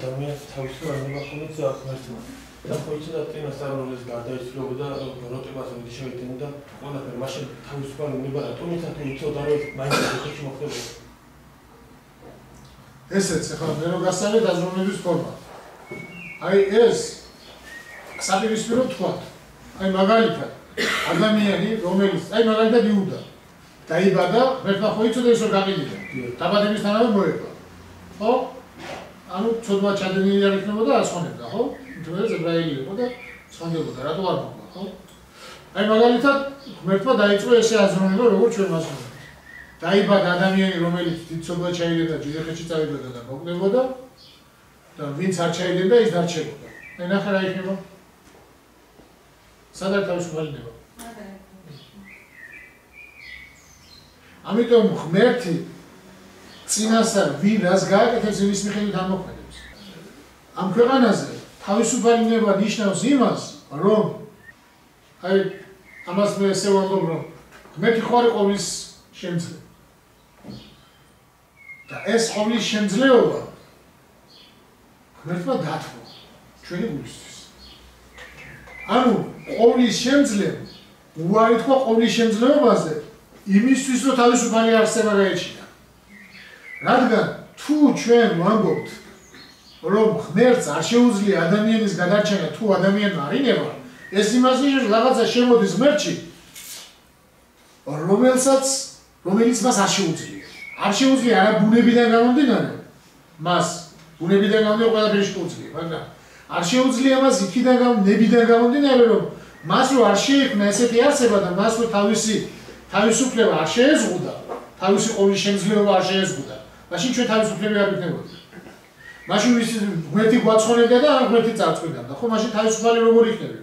ადამიანს თავისუფლება ხოლმე ძახმერთმა. და ხო იცოდა ტენას წარმოლის გარდაიცვალა და როტებას მოდი შევიდნენ და ყველაფერი მაშინ თავისუფლება რატომიცად იცოდა რომ მაინც ხოჭი მოხდებოდა. ესეც ახლა მე რო გასწავლეთ აზროვნების ფორმა. აი ეს საპირისპირო თქვა. აი მაგალითად ადამიანი რომელიც აი მაგალითად იუდა დაიბადა, ღმერთმა ხო იცოდა ის რომ გაყიდიდა. დაბადებისთანავე მოეყვა. ხო? ანუ ცოდვა ჩადენილი არ იქნებოდა ასხონებდა, ხო? თუმცა ებრაელი იყო და სხონდებოდა, რატო არ მოყვა, ხო? აი მაგალითად ღმერთმა დაიწყო ესე აზროვნება, როგორც ჩვენ მას ვთქვით. დაიბადა ადამიანი, რომელიც ცოდვა ჩაიდენდა, ჯიჯახეთში წავიდა და მოკვდებოდა და ვინც არ ჩაიდენდა, ის დარჩებოდა. აი ნახე რა იქნება? სადაც თავისუფალდება. ამიტომ ღმერთი წინასწარ ვინ რას გააკეთებს იმის მიხედვით ამოქმედებს. ამ ქვეყანაზე თავისუფალება ნიშნავს იმას, რომ აი ამას მე ესე ვამბობ, რომ ღმერთი ხო არის ყოვლის შემძლე. და ეს ყოვლის შემძლეობა ღმერთმა დათმო ჩვენი გულისთვის. ანუ ყოვლის შემძლე უარი თქვა ყოვლის შემძლეობაზე იმისთვის რომ თავისუფალი არსება გაეჩინა. რადგან თუ ჩვენ ვამბობთ რომ ღმერთს არ შეუძლია ადამიანის გადარჩენა თუ ადამიანმა არ ინება, ეს იმას ნიშნავს რაღაცა შემოდის ღმერთში რომელიც მას არ შეუძლია. არ შეუძლია არა ბუნებიდან გამომდინარე, მას ბუნებიდან გამომდინარე ყველაფერი შეუძლია, მაგრამ არ შეუძლია მას იქიდან ნებიდან გამომდინარე, რომ მას რო არ შეიქმნა ესეთი არსება და მას რო თავისუფლება არ შეეზღუდა, თავისი ყოვლის შემძლეობა არ შეეზღუდა, მაშინ ჩვენ თავისუფლები არ ვიქნებოდით. მაშინ ღმერთი გვაცხონებდა და ღმერთი წარწყვეტდა, ხო, მაშინ თავისუფალი როგორ იქნები?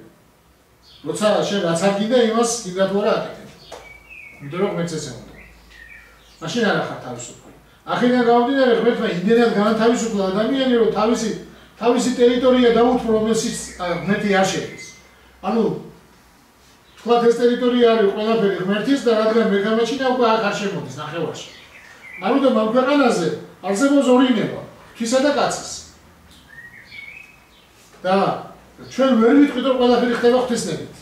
როცა შენ რაც არ გინდა, იმას გინდა თუ არა აკეთებ. იმიტომ რომ ღმერთს ესე უნდა. მაშინ არ ახარ თავისუფალი. აქედან გამომდინარე, ღმერთმა იმდენად გაანთავისუფლა ადამიანი, რომ თავისი ტერიტორია დაუთმო, რომელშიც ღმერთი არ შედის. ანუ თქვათ ეს ტერიტორია არის ყველაფერი ღმერთის და რადგან მე გამაჩინა უკვე აქ არ შემოდის ნახევარში. ამიტომ ამ ქვეყანაზე არსებობს ორი ნება, ღვთისა და კაცის. და ჩვენ ვერ ვიტყვით რომ ყველაფერი ხდება ღვთისნებით.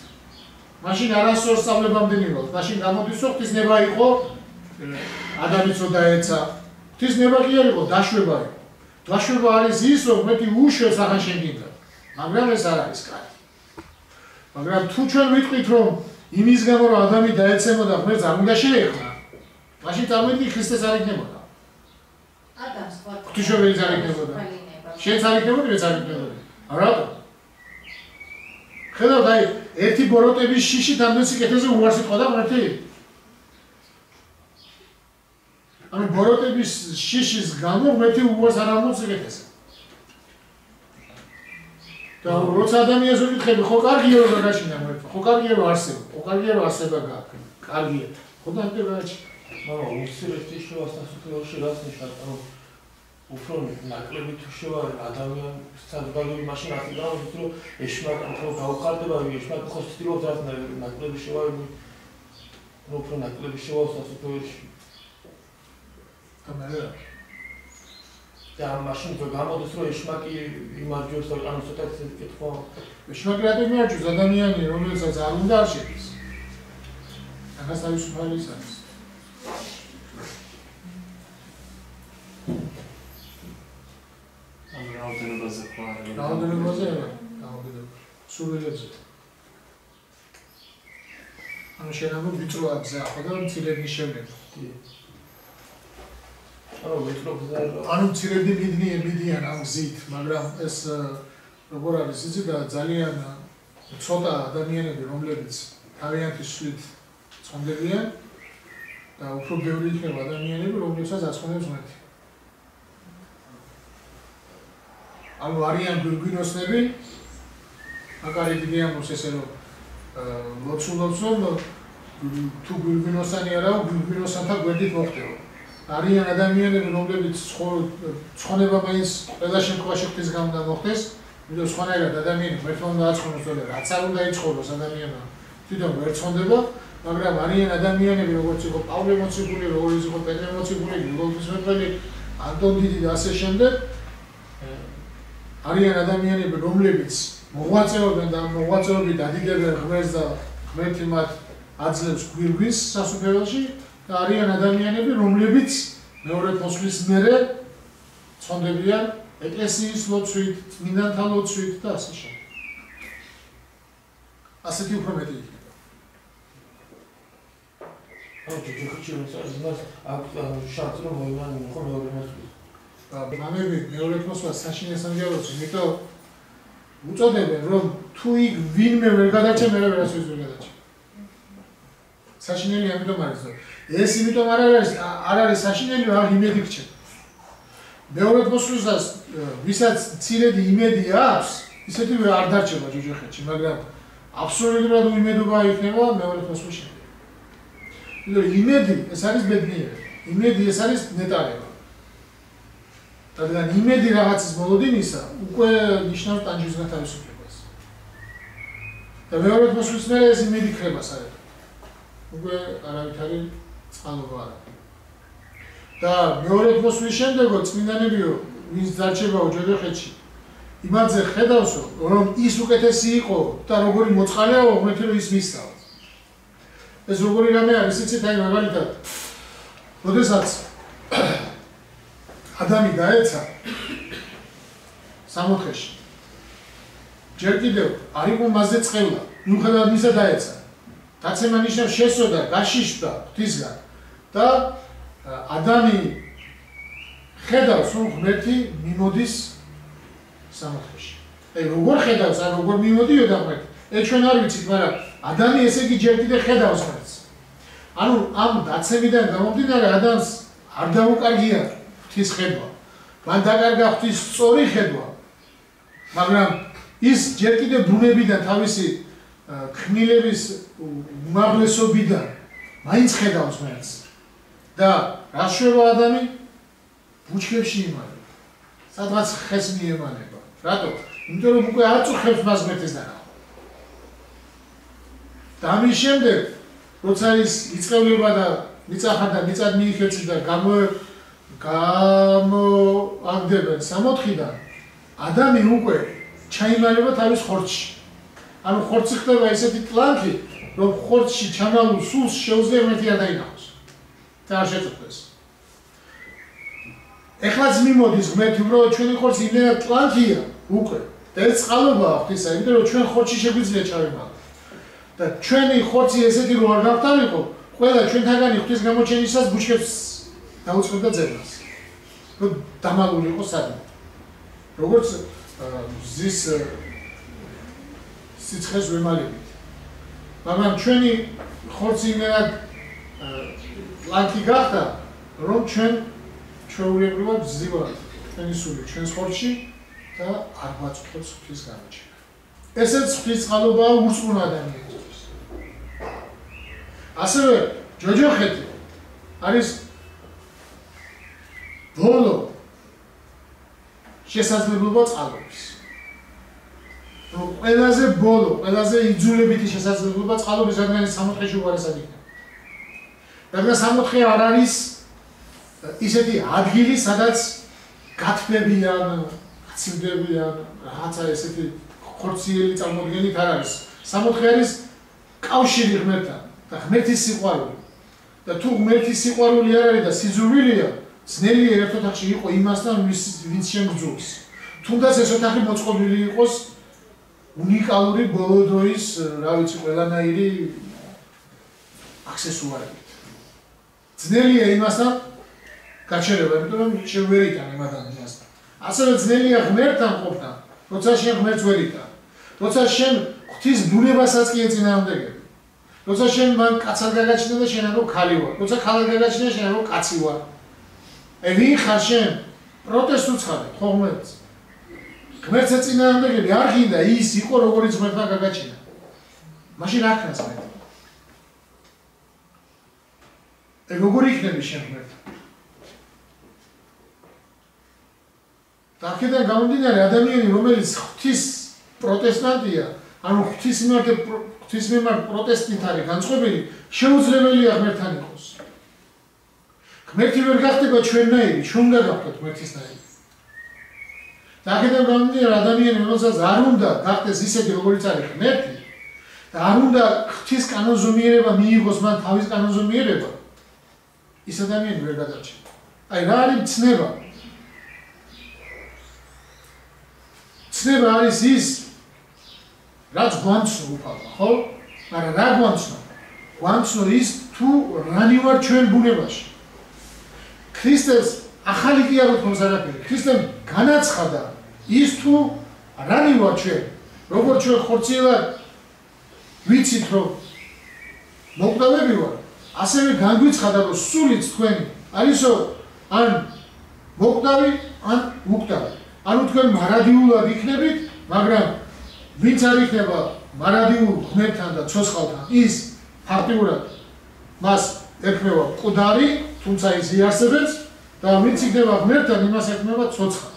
მაშინ არასდროს სწავლებამდე მივალთ, მაშინ გამოდის რომ ღვთისნება იყო ადამიანს რო დაეცა. ღვთისნება კი არ იყო, დაშვება იყო. დაშვება არის ის რომ მეტი უშვებს აღარ შეგინდა. მაგრამ ეს არ არის კაცი. მაგრამ თუ ჩვენ ვიტყვით რომ იმის გამო რომ ადამი დაეცემოდა ღმერთს არ უნდა შეეხნა, მაშინ წარმოვიდგინე ქრისტეს არ იქნებოდა. ადამიანს ხო ღვთისმშობელიც არ იქნებოდა. შენც არ იქნებოდი, მეც არ იქნებოდი. რატო? ხედავთ აი ერთი ბოროტების შიში თანდაც კეთილზე უარს იყო და ღმერთი. ანუ ბოროტების შიშის გამო ღმერთი უარს არ ამბობს კეთილზე. და როცა ადამიანს ვიკითხები, ხო კარგია რომ გაშინა ღმერთი, ხო კარგია რომ არსება, ხო კარგია რომ არსება გააქვს, კარგია. ხო და ამ გააჩი. მაგრამ უცირეთი შევას სასופლოში რას ნიშნავს? ანუ უფრო ნაკლები თუ შევა ადამიანს საზოგადოებრივ მაშინ ასე გამოდის რომ ეშმაკი უფრო გაუხარდება, ეშმაკი ხო ცდილობს რაც ნაკლები შევავები, უფრო ნაკლები შევავს სასופლოში. და მაშინ გამოდის რომ ეშმაკი იმარჯვებს და ანუ ცოტა კითხვა. ეშმაკი რატო იმარჯვებს? ადამიანი რომელსაც არ უნდა არ შედის. ახაც თავისუფალი არის. ანუ რაოდენობაზე ხო არის? რაოდენობაზე არა, სურვილებზე. ანუ შენ ამბობ ვიწრო აბზა, ხო და მცირედნი შევნება. ანუ მცირედი მიდიან ამ გზით, მაგრამ ეს როგორ არის იცი და ძალიან ცოტა ადამიანები რომლებიც თავიანთი სვლით ცხონდებიან და უფრო ბევრი იქნება ადამიანები რომლებსაც აცხონებს ღმერთი. ანუ არიან გვირგვინოსნები, აკარი დიდი ამბობს ესე რომ ლოცულობს რომ თუ გვირგვინოსანი არაო, გვირგვინოსანთა გვერდით მოხდება. არიან ადამიანები, რომლებიც ცხონება მაინც ყველა შემთხვევაში ღვთის გამო უნდა მოხდეს, იმიტომ სხვანაირად ადამიანი ღმერთმა უნდა აცხონოს და რაც არ უნდა იცხოვროს ადამიანმა თვითონ ვერ ცხონდება, მაგრამ არიან ადამიანები, როგორც იყო პავლე მოციქული, როგორც იყო პეტრე მოციქული, გრიგოლ ღვთისმეტყველი, ანტონ დიდი და ასე შემდეგ, არიან ადამიანები, რომლებიც მოღვაწეობენ და მოღვაწეობით ადიდებენ ღმერთს და ღმერთი მათ აძლევს გვირგვინს სასუფეველში და არიან ადამიანები, რომლებიც მეორე ფოსლის მერე ცხონდებიან ეკლესიის ლოცვით, წმინდანთა ლოცვით და ასე შემდეგ. ასეთი უფრო მეტი იქნება. შანსი რომ მოიმან ხო მეორე მოსვლის. მამები მეორე მოსვლას საშინე სამგზავროზე, იმიტომ უწოდებენ რომ თუ იქ ვინმე ვერ გადაჭა, მე ვერას ვერ გადაჭა. საშინელი ამიტომ არის, რომ ეს იმიტომ არ არის საშინელი, რომ იმედი გჭირდება. მეორე მოსვლისას ვისაც მცირედი იმედი აქვს, ისეთივე არ დარჩება ჯოჯოხეთში, მაგრამ აბსოლუტურად უიმედობა იქნება მეორე მოსვლაში. იმედი ეს არის ბედნიერება. იმედი ეს არის ნეტარება. რადგან იმედი რაღაცის მოლოდინისა უკვე ნიშნავს ტანჯვის გათავისუფლებას. და მეორე მოსვლის მერე ეს იმედი ხდება საერთოდ. უკვე არავითარი წყალობა არ არის. და მეორე მოსვლის შემდეგო წმინდანებიო, ვინც დარჩებაო ჯოჯოხეთში, იმაზე ხედავსო, რომ ის უკეთესი იყო და როგორი მოწყალეაო, ღმერთი რომ ის მისცავა. ეს როგორი რამე არის, იცით, აი მაგალითად, როდესაც ადამი დაეცა სამოთხეში. ჯერ კიდევ არ იყო მასზე წყევლა, მიუხედავად მისა დაეცა. დაცემა ნიშნავს შესწოდა, გაშიშდა ღვთისგან და ადამი ხედავს, რომ ღმერთი მიმოდის სამოთხეში. აი როგორ ხედავს, ან როგორ მიმოდიოდა ღმერთი? ეს ჩვენ არ ვიცით, მაგრამ ადამი ესე იგი ჯერ კიდევ ხედავს ღმერთს. ანუ ამ დაცემიდან გამომდინარე ადამიანს არ დაუკარგია ღვთის ხედვა. მან დაკარგა ღვთის სწორი ხედვა. მაგრამ ის ჯერ კიდევ ბუნებიდან თავისი ქმნილების უმაღლესობიდან მაინც ხედავს ღმერთს. და რა შვება ადამი? ბუჩქებში იმალება. სადღაც ხეს მიემალება. რატო? იმიტომ რომ უკვე არ წუხებს მას ღმერთის დანახვა. და ამის შემდეგ, როცა ის იწყევლება და მიწახა და მიწად მიიხეცი და გამოაგდებენ სამოთხიდან, ადამი უკვე ჩაიმალება თავის ხორცში. ანუ ხორცი ხდება ესეთი ტლანქი, რომ ხორცში ჩამალულ სულს შეუძლია ღმერთი არ დაინახოს. და არ შეწუხდეს. ეხლაც მიმოდის ღმერთი, უბრალოდ ჩვენი ხორცი იმდენად ტლანქია უკვე. და ეს წყალობაა ღვთისა, იმიტომ რომ ჩვენ ხორცში შეგვიძლია ჩავიმალოთ. და ჩვენი ხორცი ესეთი რო არ გავხდარიყო, ყველა ჩვენთაგანი ღვთის გამოჩენისას ბუჩქებს დაუწყებდა ძებნას. რომ დამალული იყო სადმე. როგორც ზის სიცხეს ვემალებით. მაგრამ ჩვენი ხორცი იმდენად ლანკი გახდა, რომ ჩვენ ჩვეულებრივად ვზივართ ჩვენი სული ჩვენს ხორცში და არ გვაწუხებს ღვთის გამოჩენა. ესეც ღვთის წყალობაა ურწმუნო ადამიანისთვის. ასევე ჯოჯოხეთი არის ბოლო შესაძლებლობა წყალობის. რომ ყველაზე ბოლო, ყველაზე იძულებითი შესაძლებლობა წყალობის, რადგან ის სამოთხეში უარესად იქნება. რადგან სამოთხე არ არის ისეთი ადგილი, სადაც გათბებიან, გაცივდებიან, რაღაცა ესეთი ხორციელი წარმოდგენით არ არის. სამოთხე არის კავშირი ღმერთთან და ღმერთის სიყვარული. და თუ ღმერთის სიყვარული არ არის და სიძულვილია, ძნელია ერთ ოთახში იყო იმასთან, ვინც შემგძულს. თუნდაც ეს ოთახი მოწყობილი იყოს უნიკალური ბოლო დროის, რა ვიცი, ყველანაირი აქსესუარებით. ძნელია იმასთან გაჩერება, იმიტომ რომ ვერ იტან იმ ადამიანთან. ასევე ძნელია ღმერთთან ყოფნა, როცა შენ ღმერთს ვერ იტან. როცა შენ ღვთის ბუნებასაც კი ეწინააღმდეგები. როცა შენ მან კაცად გაგაჩნდა და შენ ამბობ ქალი ვარ. როცა ქალად გაგაჩნდა შენ ამბობ კაცი ვარ. აი ვინ ხარ შენ? პროტესტ უცხადებ, ხო ღმერთს? ღმერთს ეწინააღმდეგები არ გინდა ის იყო როგორიც ღმერთმა გაგაჩინა. მაშინ რა ქნას ღმერთი? აი როგორი იქნები შენ ღმერთი? და აქედან გამომდინარე ადამიანი რომელიც ღვთის პროტესტანტია, ანუ ღვთის მიმართ პროტესტით არის განწყობილი, შეუძლებელია ღმერთთან იყოს. ღმერთი ვერ გახდება ჩვენნაირი, ჩვენ უნდა გავხდეთ ღმერთისნაირი. და აქედან გამომდინარე ადამიანი რომელსაც არ უნდა გახდეს ისეთი როგორიც არის ღმერთი და არ უნდა ღვთის კანონზომიერება მიიღოს მან თავის კანონზომიერება ის ადამიანი ვერ გადარჩება. აი რა არის ცნება? ცნება არის ის რაც გვამცნო უფალმა, ხო? მაგრამ რა გვამცნო? გვამცნო ის თუ რანი ვარ ჩვენ ბუნებაში. ქრისტეს ახალი კი არ უთქვამს არაფერი. ქრისტემ განაცხადა ის თუ რანი ვარ ჩვენ. როგორც ჩვენ ხორციელად ვიცით რომ მოკვდავები ვარ, ასევე განგვიცხადა რომ სულიც თქვენი არისო ან მოკვდავი, ან უკვდავი. ანუ თქვენ მარადიულად იქნებით, მაგრამ ვინც არ იქნება მარადიულ ღმერთთან და ცოცხალთან, ის ფაქტიურად მას ექმნება მკვდარი, თუმცა ის იარსებებს და ვინც იქნება ღმერთთან, იმას ექმნება ცოცხალი.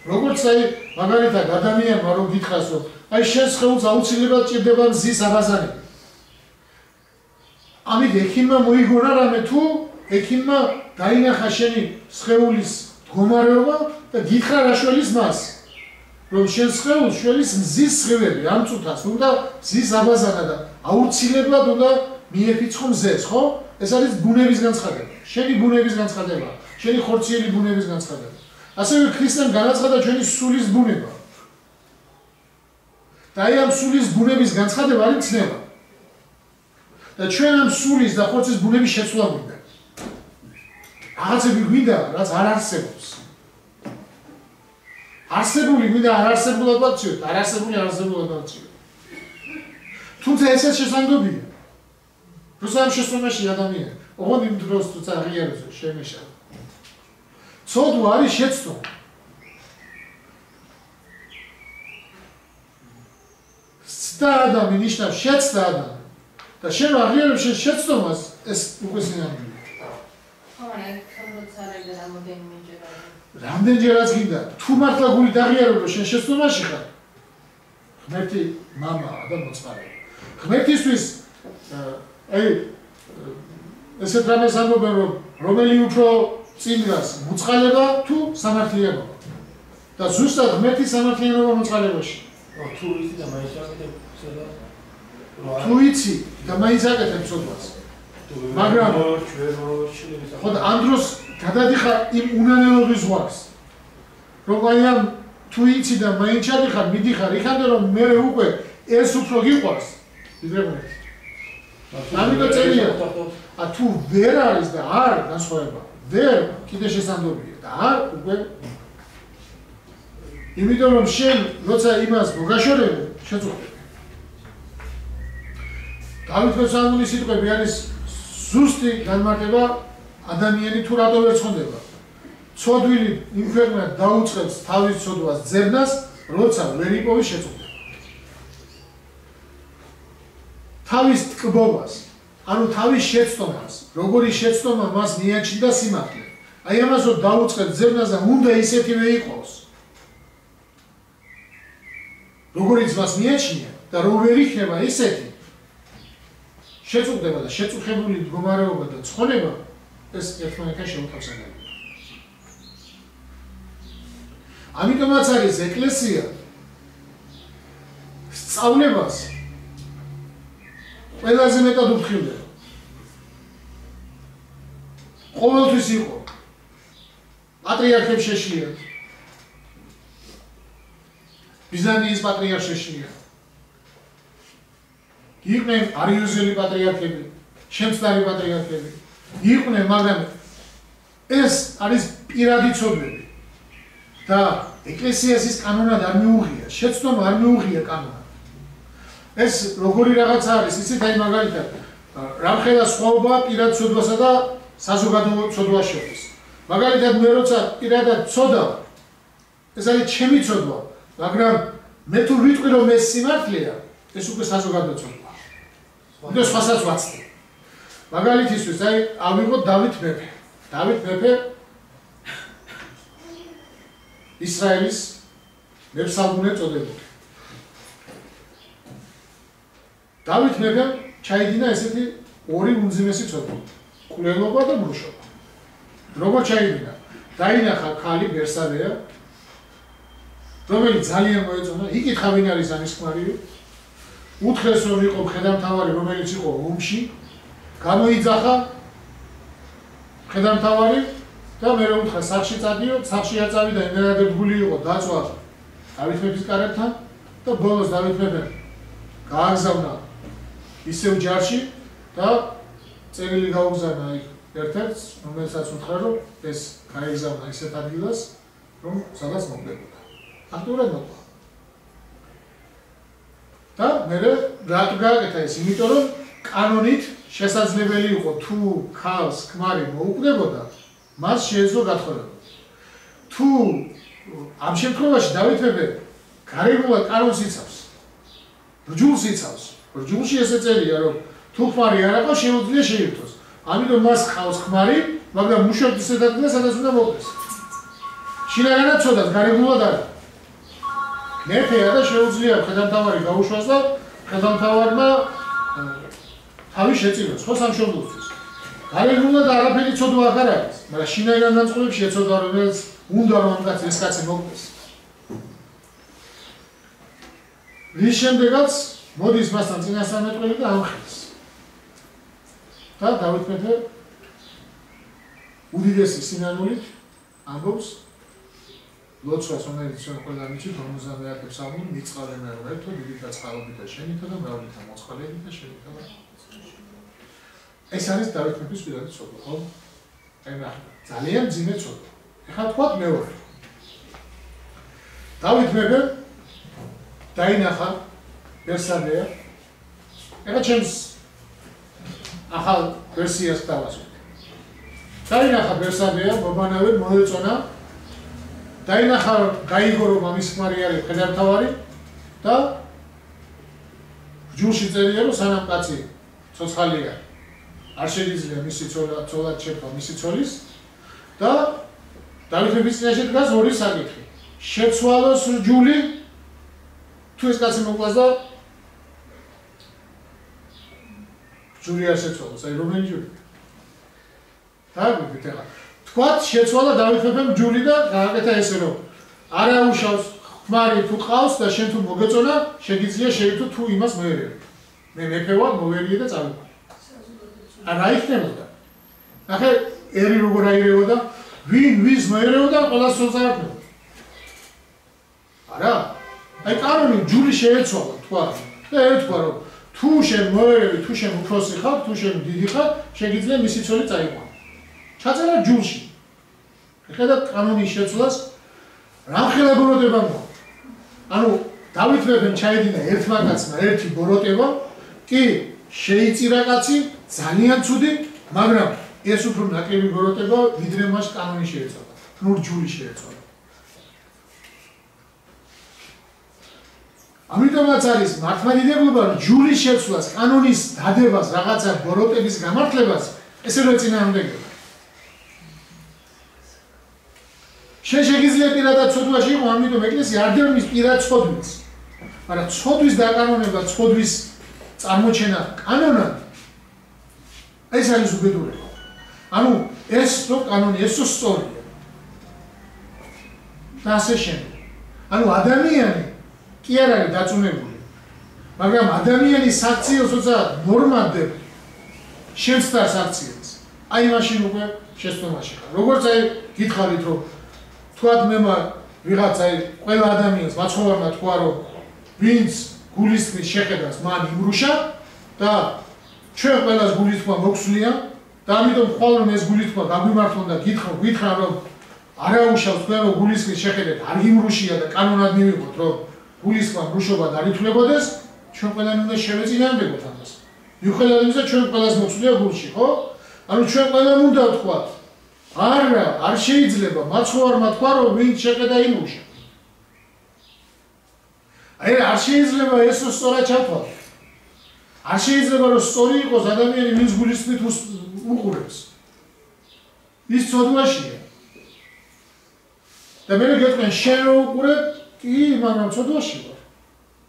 როგორც აი მაგალითად ადამიანმა რომ გითხრას რომ აი შენ სხეულს აუცილებლად ჭირდება მზის აბაზანი. ამით ექიმმა მოიგონა რამე თუ ექიმმა დაინახა შენი სხეულის მდგომარეობა და გითხრა რა შველის მას. რომ შენ სხეულს შველის მზის სხივები ამ წუთას უნდა მზის აბაზანა და აუცილებლად უნდა მიეფიცხო მზეს, ხო? ეს არის ბუნების განცხადება. შენი ბუნების განცხადება, შენი ხორციელი ბუნების განცხადება. ასევე ქრისტემ განაცხადა ჩვენი სულის ბუნება. და აი ამ სულის ბუნების განცხადება არის ცნება. და ჩვენ ამ სულის და ხორცის ბუნების შეცვლა გვინდა. რაღაცები გვინდა, რაც არ არსებობს. არსებული გვინდა არ არსებულად ვაქციოთ, არ არსებული არსებულად ვაქციოთ. თუმცა ესეც შესაძლებელია. რუსამ შესწომაში ადამიანი, ოღონდ იმ დროს თუ აღიარებს შემეშა. ცოდვა არის შეცდომა. ცდა ადამი ნიშნავს შეცდა ადამი. და შენ აღიარებ შენ შეცდომას, ეს უკვე სინამდვილეა. რამდენჯერაც გინდა, თუ მართლა გულით აღიარებ რომ შენ შეცდომაში ხარ, ღმერთი მამაა და მოწყალეა. ღმერთისთვის აი ესეთ რამეს ამბობენ რომ რომელი უფრო წინ დგას, მოწყალება თუ სამართლიანობა. და ზუსტად ღმერთი სამართლიანობა მოწყალებაში. თუ იცი და მაინც აკეთებ ცოდვას. თუ იცი და მაინც აკეთებ ცოდვას. მაგრამ ხო და ამ დროს გადადიხარ იმ უნანელობის ზღვარს. რომ აი ამ თუ იცი და მაინც აკეთებ, მიდიხარ იქამდე რომ მე უკვე ეს უფრო გიყვარს. იდრებოდი. ამიტომ წერია. თუ ვერ არის და არ განსხვავება. ვერ კიდე შესაძლებელია და არ უკვე იმიტომ რომ შენ როცა იმას მოგაშორებ, შეწუხდები. დავით მოციქულის სიტყვები არის ზუსტი განმარტება ადამიანი თუ რატო ვერ ცხონდება. ცოდვილი იმ ქვეყნად დაუწყებს თავის ცოდვას ძებნას, როცა ვერ იპოვის შეწუხდება. თავის ტკბობას, ანუ თავის შეცდომას, როგორი შეცდომა მას მიაჩნდა სიმართლე. აი ამას რომ დაუწყებს ძებნას და უნდა ისეთივე იყოს. როგორიც მას მიაჩნია და რომ ვერ იქნება ისეთი შეწუხდება და შეწუხებული მდგომარეობა და ცხონება ეს ერთმანეთთან შეუთავსებელია. ამიტომაც არის ეკლესია სწავლებას ყველაზე მეტად უფრთხილდება. ყოველთვის იყო პატრიარქებს შეშლიათ. ბიზანტიის პატრიარქს შეშლიათ. იყვნენ არიოზელი პატრიარქები, შემცდარი პატრიარქები. იყვნენ, მაგრამ ეს არის პირადი ცოდვები. და ეკლესიას ის კანონად არ მიუღია, შეცდომა არ მიუღია კანონად. ეს როგორი რაღაც არის, იცით აი მაგალითად, რამხელა სხვაობაა პირად ცოდვასა და საზოგადო ცოდვას შორის. მაგალითად მე როცა პირადად ცოდავ, ეს არის ჩემი ცოდვა, მაგრამ მე თუ ვიტყვი რომ ეს სიმართლეა, ეს უკვე საზოგადო ცოდვა. და სხვასაც ვაცდებ. მაგალითისთვის აი ავიღოთ დავით მეფე. დავით მეფე ისრაელის მეფსალმუნე წოდებული. დავით მეფემ ჩაიდინა ესეთი ორი უმძიმესი ცოდვა. კვლელობა და მრუშობა. როგორ ჩაიდინა? დაინახა ქალი ბერსაბეა რომელიც ძალიან მოეწონა, იკითხა ვინ არის ამის ქმარი, უთხრეს რომ იყო მხედართმთავარი, რომელიც იყო ომში, გამოიძახა მხედართმთავარი და მე რომ უთხრა სახლში წადიო, სახლში არ წავიდა, იმენად რგული იყო დაწვა დავით მეფის კარებთან და ბოლოს დავით მეფემ გააგზავნა ისევ ჯარში და წერილი გაუგზავნა იქ ერთ-ერთს, რომელსაც უთხრა რომ ეს გაეგზავნა ისეთ ადგილას, რომ სადაც მომდებოდა. აქტიურად მოყვა. და მე რატო გააკეთა ეს? იმიტომ რომ კანონით შესაძლებელი იყო თუ ქალს ქმარი მოუკვდებოდა, მას შეეძლო გათხოვება. თუ ამ შემთხვევაში დავით მეფე გარეგულად კანონს იცავს, რჯულს იცავს, რჯულში ესე წერია რომ თუ ქმარი არ აქვს შეუძლია შეირთოს. ამიტომ მას ხავს ქმარი, მაგრამ მუშაობს ისეთ ადგილას, სადაც უნდა მოკვდეს. შინაგანად ცოდას გარეგულად არა. მეფეა და შეუძლია მხედართმთავარი გაუშვას და მხედართმთავარმა თავი შეწიროს, ხო სამშობლოსთვის. გარეგულად არაფერი ცოდვა აღარ არის, მაგრამ შინაგან განწყობებში ეცოდა რომელიც უნდა რომ ამ კაცს ეს კაცი მოკვდეს. რის შემდეგაც მოდის მასთან წინასწარმეტყველი და ამხელს. და დავით მეფე უდიდესი სინანულით ამბობს ლოცვას, რომელიც ჩვენ ყველა ვიცით, 50 საუკუნე მიწყალე მე ერთო დიდითა წყალობითა შენითა და მრავლითა მოწყალებით და შენითა. ეს არის დავით მეფის პირადი ცოდვა, ხო? ძალიან მძიმე ცოდვა. ეხლა თქვათ მეორე. დავით მეფე დაინახა ვერსალია. ეხლა ჩემს ახალ ვერსიას დავასვით. დაინახა ვერსალია, მობანავე მოეწონა. დაინახა გაიგო რომ ამის ქმარი არის მხედართმთავარი და ჯულში წერია რომ სანამ კაცი ცოცხალია არ შეიძლება მისი ცოლად შეფა მისი ცოლის და დავით მეფის წინაშე დგას ორი საკითხი. შეცვალოს რჯული თუ ეს კაცი მოკლას და რჯული არ შეცვალოს, აი რომელი რჯული? დაგვიგეთ ახლა. თქვათ შეცვალა დავით მეფემ რჯული და გააკეთა ესე რომ არა უშავს ქმარი თუ ყავს და შენ თუ მოგეწონა, შეგიძლია შეირთო თუ იმას მოერევი. მე მეფე ვარ, მოვერიე და წავიყვანე. არა იქნებოდა. ახლა ერი როგორ აირევოდა, ვინ ვის მოერევოდა, ყველას სულზარაფნებოდა. არა? აი კანონი რჯული შეეცვალა, თქვა და ეთქვა რომ თუ შენ მოერევი, თუ შენ უფროსი ხარ, თუ შენ დიდი ხარ, შეგიძლია მისი ცოლი წაიყვანო. ჩაწერა ჯულში. ხედავთ კანონის შეცვლას რამხელა ბოროტება მოაქვს. ანუ დავით მეფემ ჩაიდინა ერთმა კაცმა ერთი ბოროტება, კი შეიწირა კაცი, ძალიან ცუდი, მაგრამ ეს უფრო ნაკლები ბოროტება, ვიდრე მას კანონი შეეცვალა. ნუ რჯული შეეცვალა. ამიტომაც არის მართლმადიდებლობა რჯულის შეცვლას, კანონის დადებას, რაღაცა ბოროტების გამართლებას ესე რომ ეწინააღმდეგება. შენ შეგიძლია პირადად ცოდვაში იყო, ამიტომ ეკლესია არ დევნის პირად ცოდვას. მაგრამ ცოდვის დაკანონება, ცოდვის წარმოჩენა კანონად ეს არის უბედურება. ანუ ეს რო კანონი ესო სწორია. და ასე შემდეგ. ანუ ადამიანი კი არ არის დაწუნებული. მაგრამ ადამიანის საქციელს როცა ნორმადებ შემსწარს აქციებს. აი მაშინ უკვე შეცდომაში ხარ. როგორც აი გითხარით რომ თქვათ მე ვიღაცა ყველა ადამიანს მაცხოვარმა თქვა რომ ვინც გულისხმის შეხედას მან იმრუშა და ჩვენ ყველას გულისხმა მოგვსვლია და ამიტომ ხვალ რომ ეს გულისხმა გაგვიმართლონ და გითხრა რომ არაუშავს თქვენ რომ გულისხმის შეხედეთ არ იმრუშია და კანონად მივიღოთ რომ გულისხმა მრუშობა არ ითვლებოდეს, ჩვენ ყველანი უნდა შევეწინააღმდეგოთ ამას. მიუხედავად იმისა, ჩვენ ყველას მოწვია გულში, ხო? ანუ ჩვენ ყველამ უნდა ვთქვათ, არა, არ შეიძლება მაცხოვარმა თქვა რომ ვინც შეხედა იმუშა. აი არ შეიძლება ესო სწორად ჩათვალოთ. არ შეიძლება რომ სწორი იყოს ადამიანი ვინც გულისხმით უყურებს. ის ცოდვაშია. და მე გეტყვიან შენ რო უყურებ კი, მაგრამ ცოდვაში ვარ.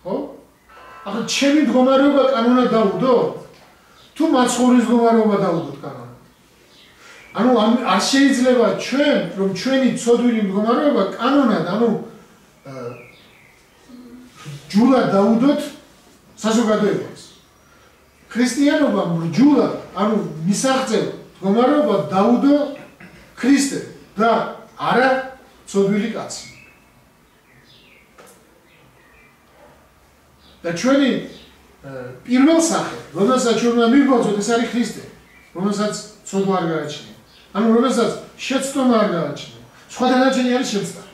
ხო? ახლა ჩემი მდგომარეობა კანონად დავუდო? თუ მაცხოვრის მდგომარეობა დავუდოთ კანონად? ანუ არ შეიძლება ჩვენ, რომ ჩვენი ცოდვილი მდგომარეობა კანონად, ანუ ჯულად დავუდოთ საზოგადოებას. ქრისტიანობა ჯულად, ანუ მისაღწევ მდგომარეობა დავუდო ქრისტე და არა ცოდვილი კაცი. და ჩვენი პირველ სახე, რომელსაც ჩვენ უნდა მივბრძოლოთ, ეს არის ქრისტე, რომელსაც ცოდვა არ გააჩნია. ანუ რომელსაც შეცდომა არ გააჩნია. სხვა დანარჩენი არის შემწყარი.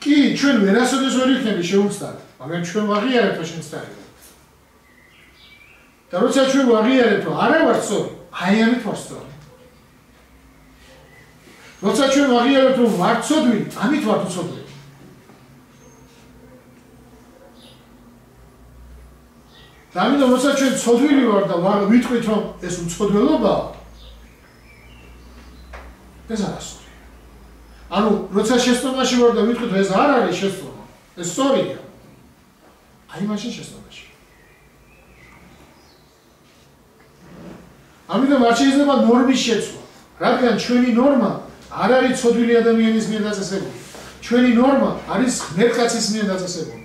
კი, ჩვენ ვერასოდეს ვერ იქნები შეუმცდარი, მაგრამ ჩვენ ვაღიარებთ რომ შემწყარია. და როცა ჩვენ ვაღიარებთ რომ არა ვარ სწორი, აი ამით ვარ სწორი. როცა ჩვენ ვაღიარებთ რომ ვარ ცოდვილი, ამით ვარ უცოდვილი. და ამიტომ როცა ჩვენ ცოდვილი ვარ და ვიტყვით რომ ეს უცოდველობაა, ეს არასწორია. ანუ როცა შეცდომაში ვარ და ვიტყვით ეს არ არის შეცდომა, ეს სწორია. აი მაშინ შეცდომაში. ამიტომ არ შეიძლება ნორმის შეცვლა, რადგან ჩვენი ნორმა არ არის ცოდვილი ადამიანის მიერ დაწესებული. ჩვენი ნორმა არის ღმერთკაცის მიერ დაწესებული.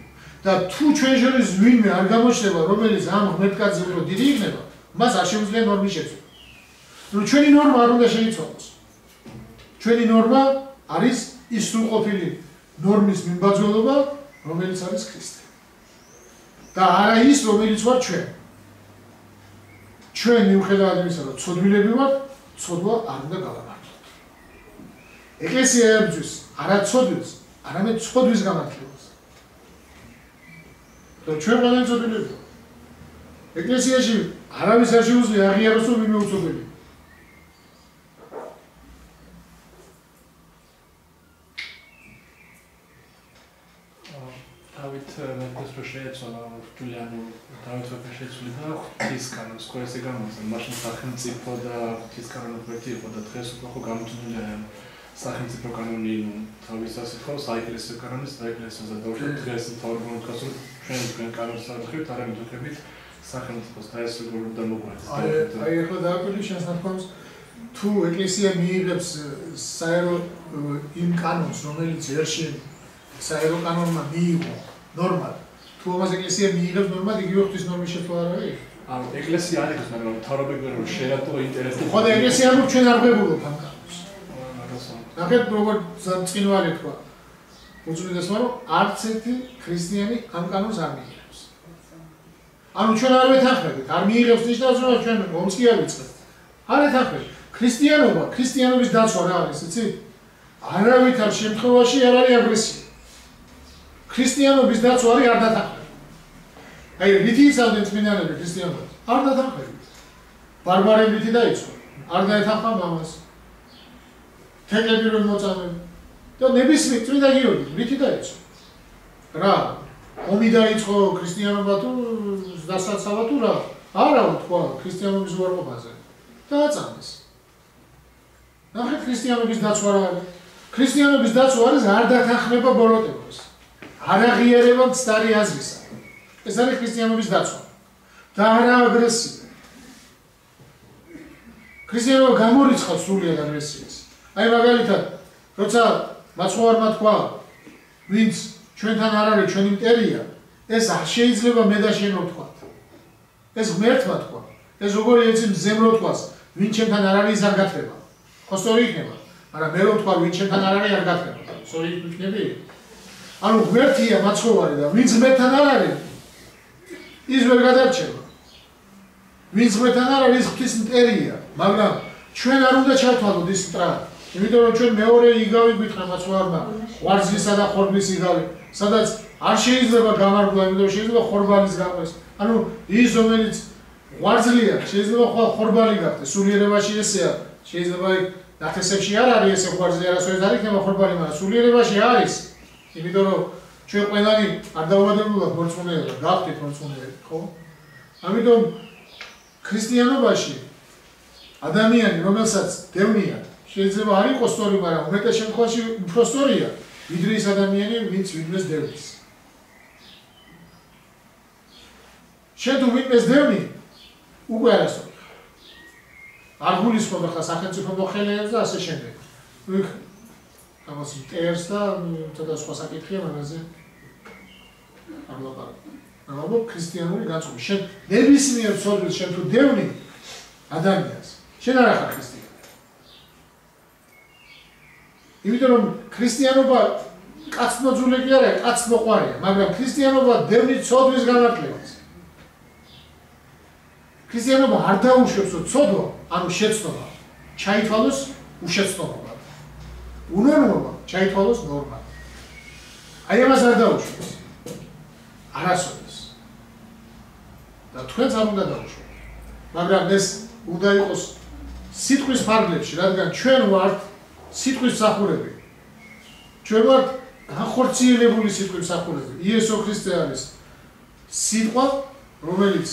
და თუ ჩვენ შორის ვინმე არ გამოჩნდება, რომელიც ამ ღმერთკაცზე უფრო დიდი იქნება, მას არ შეუძლია ნორმის შეცვლა. ნუ ჩვენი ნორმა არ უნდა შეიცვალოს. ჩვენი ნორმა არის ის სრულყოფილი ნორმის მიმბაძველობა, რომელიც არის ქრისტე. და არა ის, რომელიც ვარ ჩვენ. ჩვენ მიუხედავად იმისა, რომ ცოდვილები ვართ, ცოდვა არ უნდა გავამართლოთ. ეკლესია ებრძვის არა ცოდვილს, არამედ ცოდვის გამართლებას. და ჩვენ ყველანი ცოდვილები ვართ. ეკლესიაში არავის არ შეუძლია აღიაროს, რომ ვინმე უცოდველი. დავით მეფეს რო შეეცვალა ჯულიანო დავით მეფე შეეცვლიდა ღვთის კანონს, ხო ესე გამოიცა, მაშინ სახელმწიფო და ღვთის კანონი ერთი იყო და დღეს უკვე ხო გამოჩნდება სახელმწიფო კანონი, თავის ასე თქო, საეკლესიო კანონის და ეკლესიაზე დავუშვათ დღეს მთავრობა თქვას რომ ჩვენ კანონს ავხივთ, არამედ ვხებით სახელმწიფოს და ეს როგორ უნდა მოგვეცეს. აი ახლა დააკვირდი შენს ნათქვამს, თუ ეკლესია მიიღებს საერო იმ კანონს, რომელიც ერში საერო კანონმა მიიღო ნორმად, თუ ამას ეკლესია მიიღებს ნორმად, იგივე ღვთის ნორმის შეცვლა არ არის? ანუ ეკლესია არ იყოს, მაგრამ მთავრობები რომ შეერატო ინტერესები. ხო და ეკლესია რომ ჩვენ არ ვღებულობ ამ კანონს. ნახეთ როგორ წინვარი თქვა. უწმინდესმა რომ არც ერთი ქრისტიანი ამ კანონს არ მიიღებს. ანუ ჩვენ არ ვეთანხმებით, არ მიიღებს ნიშნავს რომ ჩვენ ომს კი არ ვიწყებთ. არ ეთანხმებით. ქრისტიანობა, ქრისტიანობის დაცვა რა არის, იცი? არავითარ შემთხვევაში არ არის აგრესია. ქრისტიანობის დაცვა არის არ დათანხმებით. აი, რითი იცავდნენ წმინდანები ქრისტიანობას? არ დათანხმებით. ბარბარები რითი დაიწყო? არ დაეთანხმა მამას. თეკლები რომ მოწამენ. და ნებისმიერ წმინდა გიორგი რითი დაიწყო? რა? ომი დაიწყო ქრისტიანობა თუ დასაცავა თუ რა? არა თქვა ქრისტიანობის უარყოფაზე. დააწამეს. ნახეთ ქრისტიანობის დაცვა რა არის? ქრისტიანობის დაცვა არის არ დათანხმება ბოროტებას. არ აღიარება მცდარი აზრისა. ეს არის ქრისტიანობის დაცვა. და არა აგრესია. ქრისტიანობა გამორიცხავს სრულიად აგრესიას. აი მაგალითად, როცა მაცხოვარმა თქვა, ვინც ჩვენთან არ არის, ჩვენი მტერია, ეს არ შეიძლება მე და შენ რო ვთქვათ. ეს ღმერთმა თქვა. ეს როგორი ეცი მზემრო თქვას, ვინ ჩვენთან არ არის, არ გათრება. ხო სწორი იქნება, მაგრამ მე რო ვთქვა, ვინ ჩვენთან არ არის, არ გათრება. სწორი იქნები? ანუ ღმერთია მაცხოვარი და ვინც ღმერთთან არ არის, ის ვერ გადარჩება. ვინც ღმერთთან არ არის, ის ღვთის მტერია, მაგრამ ჩვენ არ უნდა ჩავთვალოთ ის მტრა. იმიტომ რომ ჩვენ მეორე იგავი გვითხრა მაცხოვარმა, ღვარძლისა და ხორბლის იგავი, სადაც არ შეიძლება გამარგვა, იმიტომ შეიძლება ხორბალის გაყვეს. ანუ ის რომელიც ღვარძლია, შეიძლება ხორბალი გახდეს, სულიერებაში ესეა, შეიძლება ნათესებში არ არის ესე ღვარძლი, არასოდეს არ იქნება ხორბალი, მაგრამ სულიერებაში არის. იმიტომ რომ ჩვენ ყველანი არ დავადებულოთ მორწმუნეები, გავხდით მორწმუნეები, ხო? ამიტომ ქრისტიანობაში ადამიანი, რომელსაც დევნია, შეიძლება არ იყოს სწორი, მაგრამ უმეტეს შემთხვევაში უფრო სწორია, ვიდრე ის ადამიანი, ვინც ვინმეს დევნის. შენ თუ ვინმეს დევნი, უკვე არასწორი. არ გულისხმობ ახლა სახელმწიფო მოხელეებს და ასე შემდეგ. ამას მტერს და ცოტა სხვა საკითხია მაგაზე არ ლაპარაკობ. მაგრამ ქრისტიანული განწყობა. შენ ნებისმიერ ცოდვილს შენ თუ დევნი ადამიანს, შენ არ ახარ ქრისტიანი. იმიტომ რომ ქრისტიანობა კაცმოძულე კი არა, კაცმოყვარია, მაგრამ ქრისტიანობა დევნი ცოდვის განმარტლებას. ქრისტიანობა არ დაუშვებს ცოდვა, ანუ შეცდომა, ჩაითვალოს უშეცდომობა. უნორმობა ჩაითვალოს ნორმა. აი ამას არ დაუშვებს. არასოდეს. და თქვენც არ უნდა დაუშვათ. მაგრამ ეს უნდა იყოს სიტყვის ფარგლებში, რადგან ჩვენ ვართ სიტყვის მსახურები. ჩვენ ვართ განხორციელებული სიტყვის მსახურები. იესო ქრისტე არის სიტყვა, რომელიც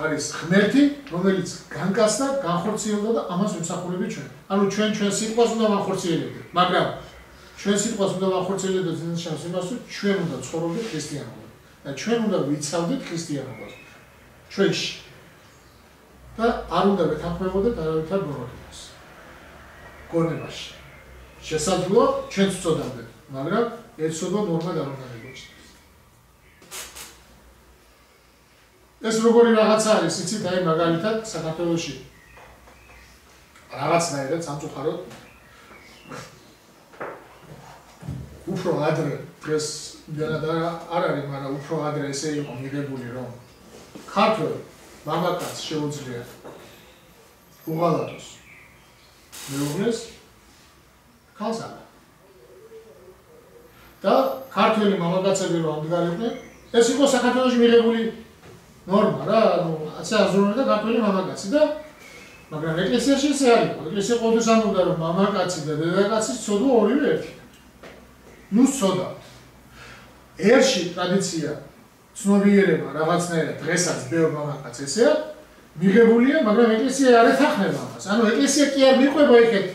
არის ღმერთი, რომელიც განკაცდა, განხორციელდა და ამას ვიმსახურები ჩვენ. ანუ ჩვენ სიტყვას უნდა განხორციელებდეთ, მაგრამ ჩვენ სიტყვას უნდა განხორციელებდეთ იმას იმას, რომ ჩვენ უნდა ცხოვრობდეთ ქრისტიანულად და ჩვენ უნდა ვიცავდეთ ქრისტიანობას ჩვენში. და არ უნდა ვეთანხმებოდეთ არავითარ გონებას. გონებაში. შესაძლოა ჩვენც ვწოდავდეთ, მაგრამ ეს ცოდვა ნორმად არ უნდა მიგოჩნდეს. ეს როგორი რაღაცა არის, იცით, აი მაგალითად საქართველოში რაღაცნაირად სამწუხაროდ უფრო ადრე დღეს არ არის, მაგრამ უფრო ადრე ესე იყო მიღებული, რომ ქართველ მამაკაცს შეუძლია უღალატოს მეუღლეს ქალს არა. და ქართველი მამაკაცები რომ ამდგარებდნენ, ეს იყო საქართველოში მიღებული ნორმა რა, ანუ ასე აზროვნებდა ქართველი მამაკაცი და მაგრამ ეკლესიაში ესე არ იყო. ეკლესია ყოველთვის ამბობდა რომ მამაკაცი და დედაკაცის ცოდვა ორივე ერთი. ნუ ცოდა. ერში ტრადიცია ცნობიერება რაღაცნაირად დღესაც ბევრ მამაკაც ესეა მიღებულია, მაგრამ ეკლესია არ ეთანხმება ამას. ანუ ეკლესია კი არ მიყვება იქეთ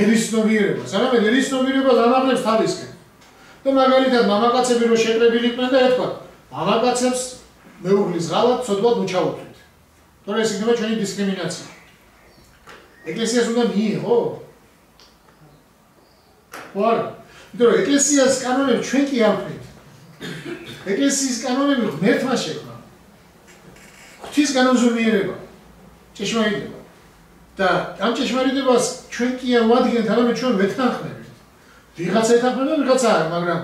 ერის ცნობიერებას, არამედ ერის ცნობიერებას ამაღლებს თავისკენ. და მაგალითად მამაკაცები რო შეკრებილი იყვნენ და ეთქვათ, მამაკაცებს მეუღლის ღალატ ცოდვად უჩაუთვით. თორე ეს იქნება ჩვენი დისკრიმინაცია. ეკლესიას უნდა მიიღო? ხო არა. იმიტომ რომ ეკლესიას კანონები ჩვენ კი არ ვქნით. ეკლესიის კანონები ღმერთმა შექმნა. ღვთის განუზომიერება, ჭეშმარიტება. და ამ ჭეშმარიტებას ჩვენ კი არ ვადგენთ, არამედ ჩვენ ვეთანხმებით. ვიღაცა ეთანხმება, ვიღაცა არა, მაგრამ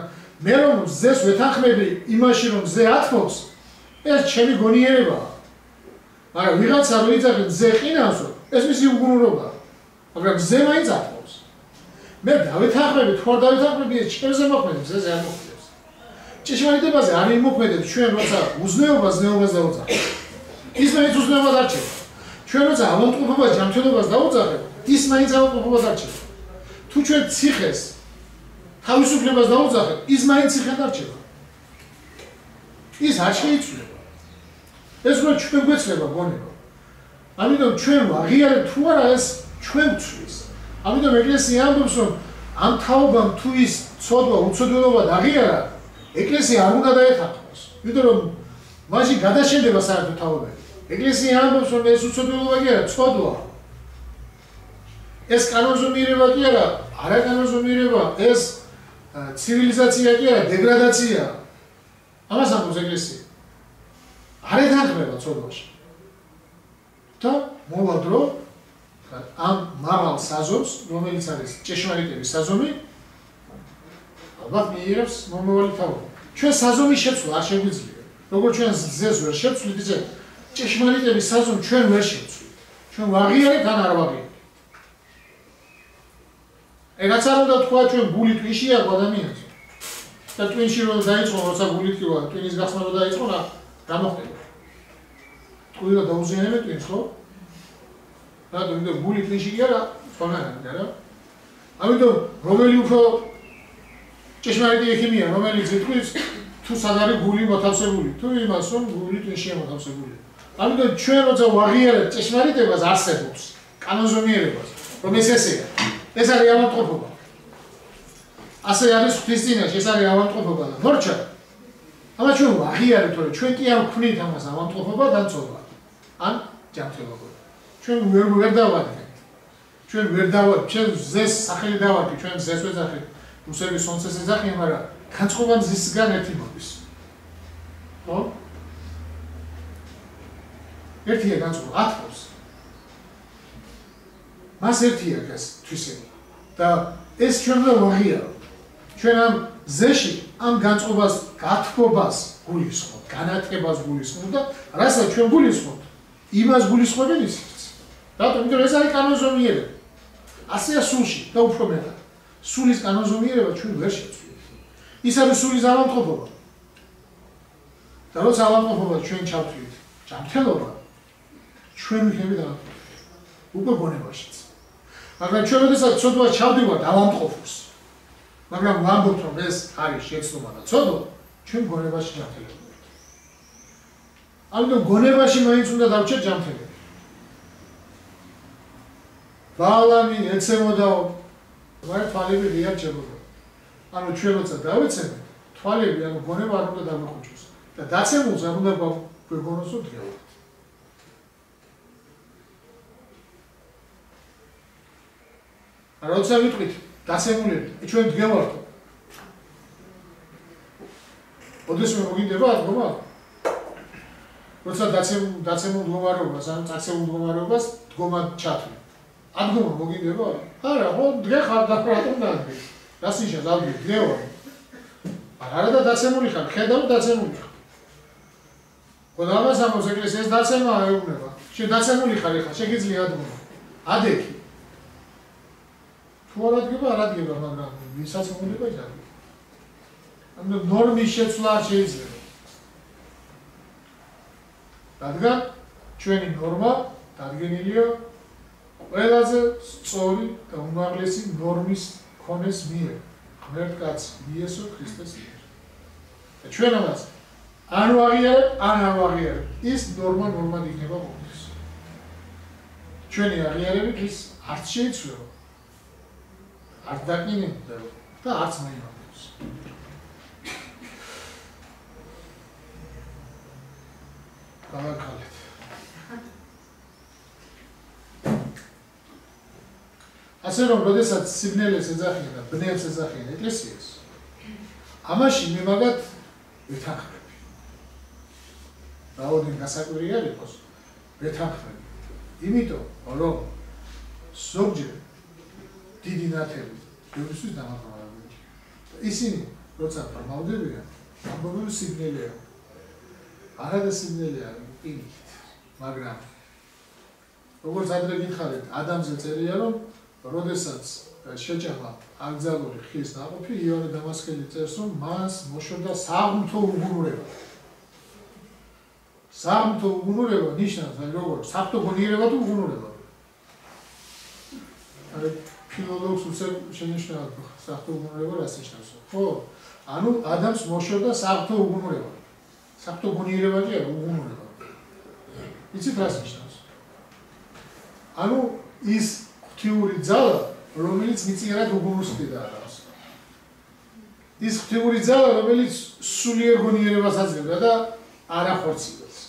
მე რომ მზეს ვეთანხმები იმაში, რომ მზე ათმობს, ეს ჩემი გონიერებაა. მაგრამ ვიღაცა რო იძახი მზე ყინავსო, ეს მისი უგუნურობაა. მაგრამ მზე მაინც ათმობს. მე დავეთანხმები, თუ არ დავეთანხმები, ეს ჩემზე მოქმედებს, მზეზე არ მოქმედებს. ჭეშმარიტებაზე არ იმოქმედებს ჩვენ, როცა უზნეობას დავუძახებთ. ის მაინც უზნეობას არჩევს. ჩვენ როცა ავადმყოფობას, ჯანმრთელობას დავუძახებთ, ის მაინც ავადმყოფობას არჩევს. თუ ჩვენ ციხეს თავისუფლებას დავუძახებთ, ის მაინც ციხედ არჩევა. ის არ შეიცვლება. ეს რო ჩვენ გვეცლება გონება. ამიტომ ჩვენ ვაღიარებთ თუ არა ეს ჩვენ ვცვლის. ამიტომ ეკლესია ამბობს რომ ამ თაობამ თუ ის ცოდვა უცოდველობა დაღიარა, ეკლესია არ უნდა დაეთანხმოს. იმიტომ რომ მაშინ გადაშენდება საერთო თაობები. ეკლესია ამბობს რომ ეს უცოდველობა კი არა, ცოდვა. ეს კანონზომიერება კი არა, არაკანონზომიერება, ეს ცივილიზაცია კი არა, დეგრადაცია. ამას ამბობს ეკლესია. არ ეთანხმება ცოდვაში. და მოვა დრო ამ მაღალ საზომს, რომელიც არის ჭეშმარიტების საზომი, ალბათ მიიღებს მომავალი თაობა. ჩვენ საზომის შეცვლა არ შეგვიძლია. როგორც ჩვენ ზეს ვერ შევცვლით, ისე ჭეშმარიტების საზომს ჩვენ ვერ შევცვლით. ჩვენ ვაღიარებთ ან არ ვაღიარებთ. ეგაც არ უნდა თქვა ჩვენ გულით ვიშიაყო ადამიანს. და ტვინში რომ დაიწყო, როცა გულით კი ვარ, ტვინის გახსნა რომ დაიწყო, რა გამოხდება. ტვინი რომ დაუზიანებენ ტვინს, ხო? რატომ? იმიტომ გული ტვინში კი არა, სხვანაირად არა. ამიტომ რომელი უფრო ჭეშმარიტი ექიმია, რომელიც იტყვის თუ სად არის გული მოთავსებული, თუ იმას რომ გული ტვინშია მოთავსებული. ამიტომ ჩვენ როცა ვაღიარებთ ჭეშმარიტებას არსებობს, კანონზომიერებას, რომ ეს ესეა. ეს არის ავადმყოფობა. ასე არის ქრისტიანაში, ეს არის ავადმყოფობა და მორჩა. ამას ჩვენ ვაღიარებთ, რომ ჩვენ კი არ ვქმნით ამას ავადმყოფობა და ცოდვა. ან ჯანმრთელობა. ჩვენ ვერ დავადგენთ. ჩვენ ვერ დავარ, ჩვენ ზეს სახელი დავარქი, ჩვენ ზეს ვეძახით, რუსები სონცეს ეძახიან, მაგრამ განწყობა მზისგან ერთი მოდის. ხო? ერთია განწყობა, ათავს. მას ერთია ეს თვისება. და ეს ჩვენ და ვაღია. ჩვენ ამ ზეში ამ განწყობას გათბობას გულისხმობთ, განათებას გულისხმობთ და რასაც ჩვენ გულისხმობთ, იმას გულისხმობენ ისიც. რატომ? იმიტომ რომ ეს არის კანონზომიერება. ასეა სულში და უფრო მეტად. სულის კანონზომიერება ჩვენ ვერ შეცვლით. ის არის სულის ავადმყოფობა. და როცა ავადმყოფობა ჩვენ ჩავთვლით, ჯანმრთელობა ჩვენ ვიქნებით ავადმყოფი. უკვე გონებაშიც. მაგრამ ჩვენ როდესაც ცოდვა ჩავდივართ ავადმყოფოს, მაგრამ ვამბობთ რომ ეს არის შეცდომა და ცოდვა, ჩვენ გონებაში ჯანმრთელები ვართ. ამიტომ გონებაში მაინც უნდა დავჭერ ჯანმრთელები. ბალამი ეცემოდაო, მაგრამ თვალები ღია რჩებოდა. ანუ ჩვენ როცა დავეცემთ, თვალები ანუ გონება არ უნდა დაგვეხუჭოს და დაცემულს არ უნდა გვეგონოსო დღეობით. როცა ვიტყვით დაცემულები, ჩვენ დგევართო. ოდესმე მოგინდება დგომა? როცა დაცემულ მდგომარეობას, ანუ წაცემულ მდგომარეობას დგომა ჩათვლი. ადგომა მოგინდება? არა, ხო, დღე ხარ და რატომ დადგე? რას ნიშნავს ადგე? დგევა. არა და დაცემული ხარ, ხედავ დაცემული ხარ. ხო და ამას ამბობს ეკლესიას დაცემა ეუბნება. შენ დაცემული ხარ ეხლა, შეგიძლია ადგომა. ადექი. თუ არ ადგება, არ ადგება, მაგრამ ვისაც მოუნება ჯარი. ანუ ნორმის შეცვლა არ შეიძლება. რადგან ჩვენი ნორმა დადგენილია ყველაზე სწორი და უმაღლესი ნორმის ქონეს მიერ, ღმერთკაც იესო ქრისტეს მიერ. და ჩვენ ამას ან ვაღიარებ, ან არ ვაღიარებ. ის ნორმად იქნება ყოველთვის. ჩვენი აღიარებით ის არც შეიცვლება. არც დაკინებდა და არც მაიმართებს. გავაკალეთ. ასე რომ, როდესაც სიბნელეს ეძახიან და ბნელს ეძახიან ეკლესიას, ამაში მე მაგათ ვეთანხმები. რაოდენ გასაკვირი არ იყოს, ვეთანხმები. იმიტომ, რომ ზოგჯერ დიდი ნათელი ბევრისთვის დამაყრალებელი. ისინი, როცა ბრმავდებიან, ამბობენ სიბნელეა. არა და სიბნელეა, პირიქით. მაგრამ როგორც ადრე გითხარით, ადამიანზე წერია, რომ როდესაც შეჭამა აკრძალული ხის ნაყოფი, იოანე დამასკელი წერს, რომ მას მოშორდა საღმრთო უგუნურება. საღმრთო უგუნურება ნიშნავს, როგორც საფრთხო გონიერება თუ უგუნურება. ფილოლოგს უცებ შენიშნავთ საფრთხო უგუნურება რას ნიშნავს? ხო, ანუ ადამიანს მოშორდა საფრთხო უგუნურება. საფრთხო გონიერება კი არა, უგუნურება. იცით რას ნიშნავს? ანუ ის ღვთიური ძალა, რომელიც მიწიერად უგუნურს ხდიდა ადამიანს. ის ღვთიური ძალა, რომელიც სულიერ გონიერებას აძლევდა და არ ახორციელებს.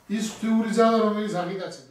ის ღვთიური ძალა, რომელიც აღიდაცება